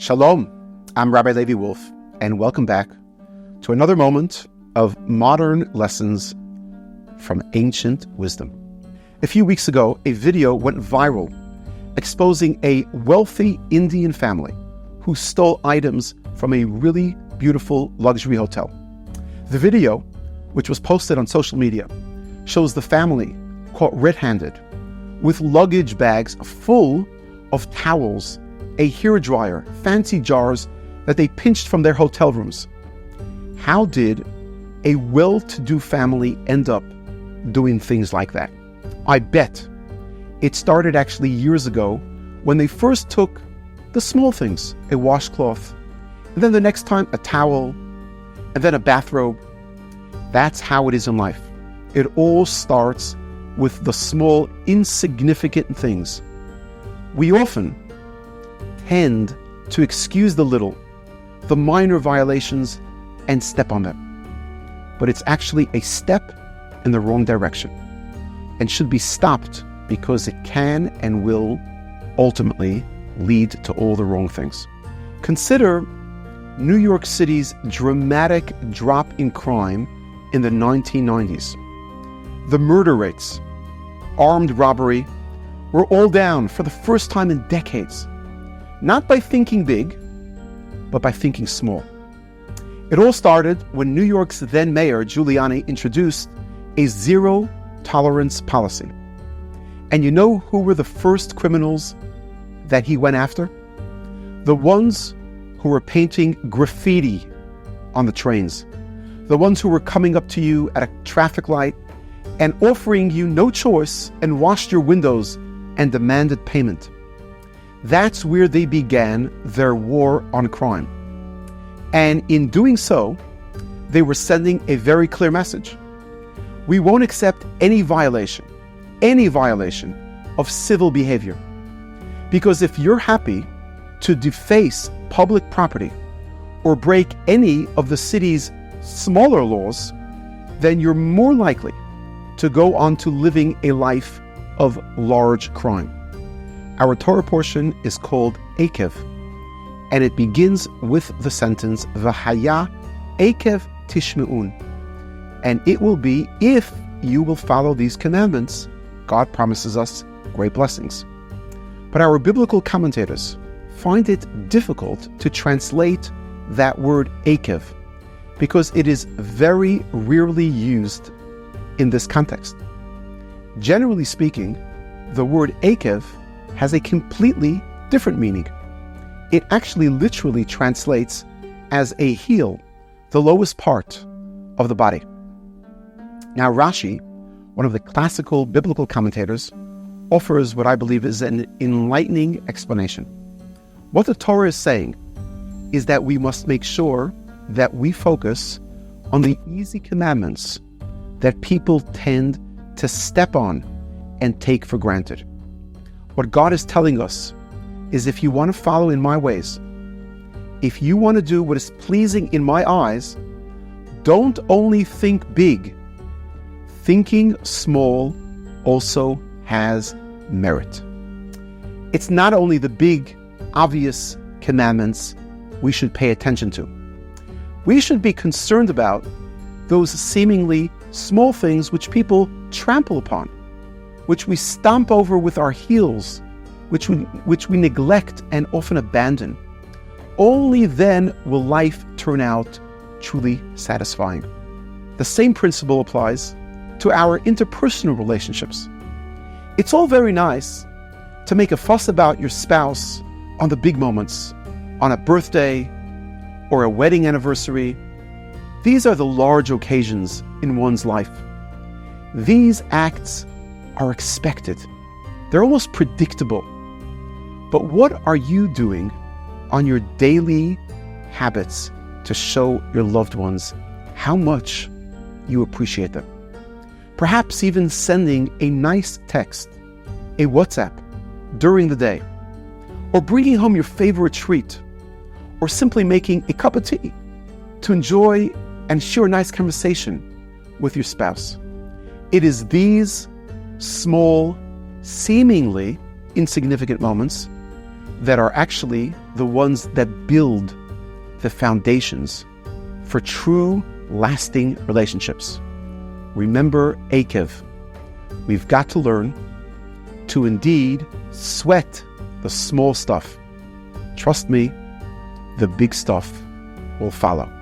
Shalom, I'm Rabbi Levi Wolff, and welcome back to another moment of modern lessons from ancient wisdom. A few weeks ago, a video went viral exposing a wealthy Indian family who stole items from a really beautiful luxury hotel. The video, which was posted on social media, shows the family caught red-handed with luggage bags full of towels, a hairdryer, fancy jars that they pinched from their hotel rooms. How did a well-to-do family end up doing things like that? I bet it started actually years ago when they first took the small things, a washcloth, and then the next time a towel, and then a bathrobe. That's how it is in life. It all starts with the small, insignificant things. We often tend to excuse the little, the minor violations, and step on them. But it's actually a step in the wrong direction and should be stopped because it can and will ultimately lead to all the wrong things. Consider New York City's dramatic drop in crime in the 1990s. The murder rates, armed robbery, were all down for the first time in decades. Not by thinking big, but by thinking small. It all started when New York's then mayor, Giuliani, introduced a zero-tolerance policy. And you know who were the first criminals that he went after? The ones who were painting graffiti on the trains. The ones who were coming up to you at a traffic light and offering you no choice and washed your windows and demanded payment. That's where they began their war on crime. And in doing so, they were sending a very clear message. We won't accept any violation of civil behavior. Because if you're happy to deface public property or break any of the city's smaller laws, then you're more likely to go on to living a life of large crime. Our Torah portion is called Akev, and it begins with the sentence, V'haya Akev Tishme'un. And it will be, if you will follow these commandments, God promises us great blessings. But our biblical commentators find it difficult to translate that word Akev because it is very rarely used in this context. Generally speaking, the word Akev has a completely different meaning. It actually literally translates as a heel, the lowest part of the body. Now Rashi, one of the classical biblical commentators, offers what I believe is an enlightening explanation. What the Torah is saying is that we must make sure that we focus on the easy commandments that people tend to step on and take for granted. What God is telling us is if you want to follow in my ways, if you want to do what is pleasing in my eyes, don't only think big. Thinking small also has merit. It's not only the big, obvious commandments we should pay attention to. We should be concerned about those seemingly small things which people trample upon, which we stomp over with our heels, which we neglect and often abandon. Only then will life turn out truly satisfying. The same principle applies to our interpersonal relationships. It's all very nice to make a fuss about your spouse on the big moments, on a birthday or a wedding anniversary. These are the large occasions in one's life. These acts are expected. They're almost predictable. But what are you doing on your daily habits to show your loved ones how much you appreciate them? Perhaps even sending a nice text, a WhatsApp during the day, or bringing home your favorite treat, or simply making a cup of tea to enjoy and share a nice conversation with your spouse. It is these small, seemingly insignificant moments that are actually the ones that build the foundations for true, lasting relationships. Remember Akev. We've got to learn to indeed sweat the small stuff. Trust me, the big stuff will follow.